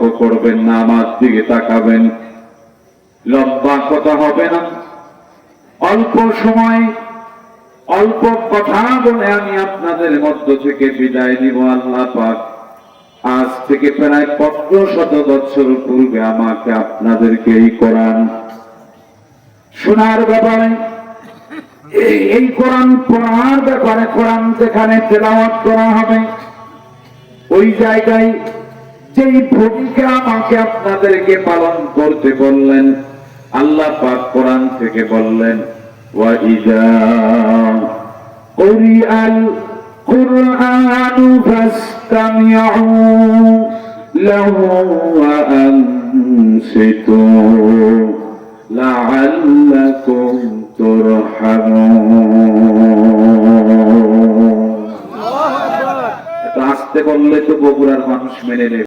লক্ষ্য করবেন না, আমার দিকে তাকাবেন। লম্বা কথা হবে না, অল্প সময় অল্প কথা বলে আমি আপনাদের মধ্য থেকে বিদায় নিব। আল্লাহ পাক আজ থেকে প্রায় 1500 বছর পূর্বে আমাকে আপনাদেরকে এই কোরআন শোনার ব্যাপারে, এই কোরআন পড়ার ব্যাপারে, কোরআন যেখানে তেলাওয়াত করা হবে ওই জায়গায় যেই ভূমিকা আমাকে আপনাদেরকে পালন করতে বললেন, আল্লাহ পাক কোরআন থেকে বললেন, ওয়াইজা কুরিআল কুরআনু ফাসতামিউ লাহু ওয়া আনসিতু লাআল্লাকুম তুরহামুন। এটা আসতে বললে তো বগুড়ার মানুষ মেনে নেবে।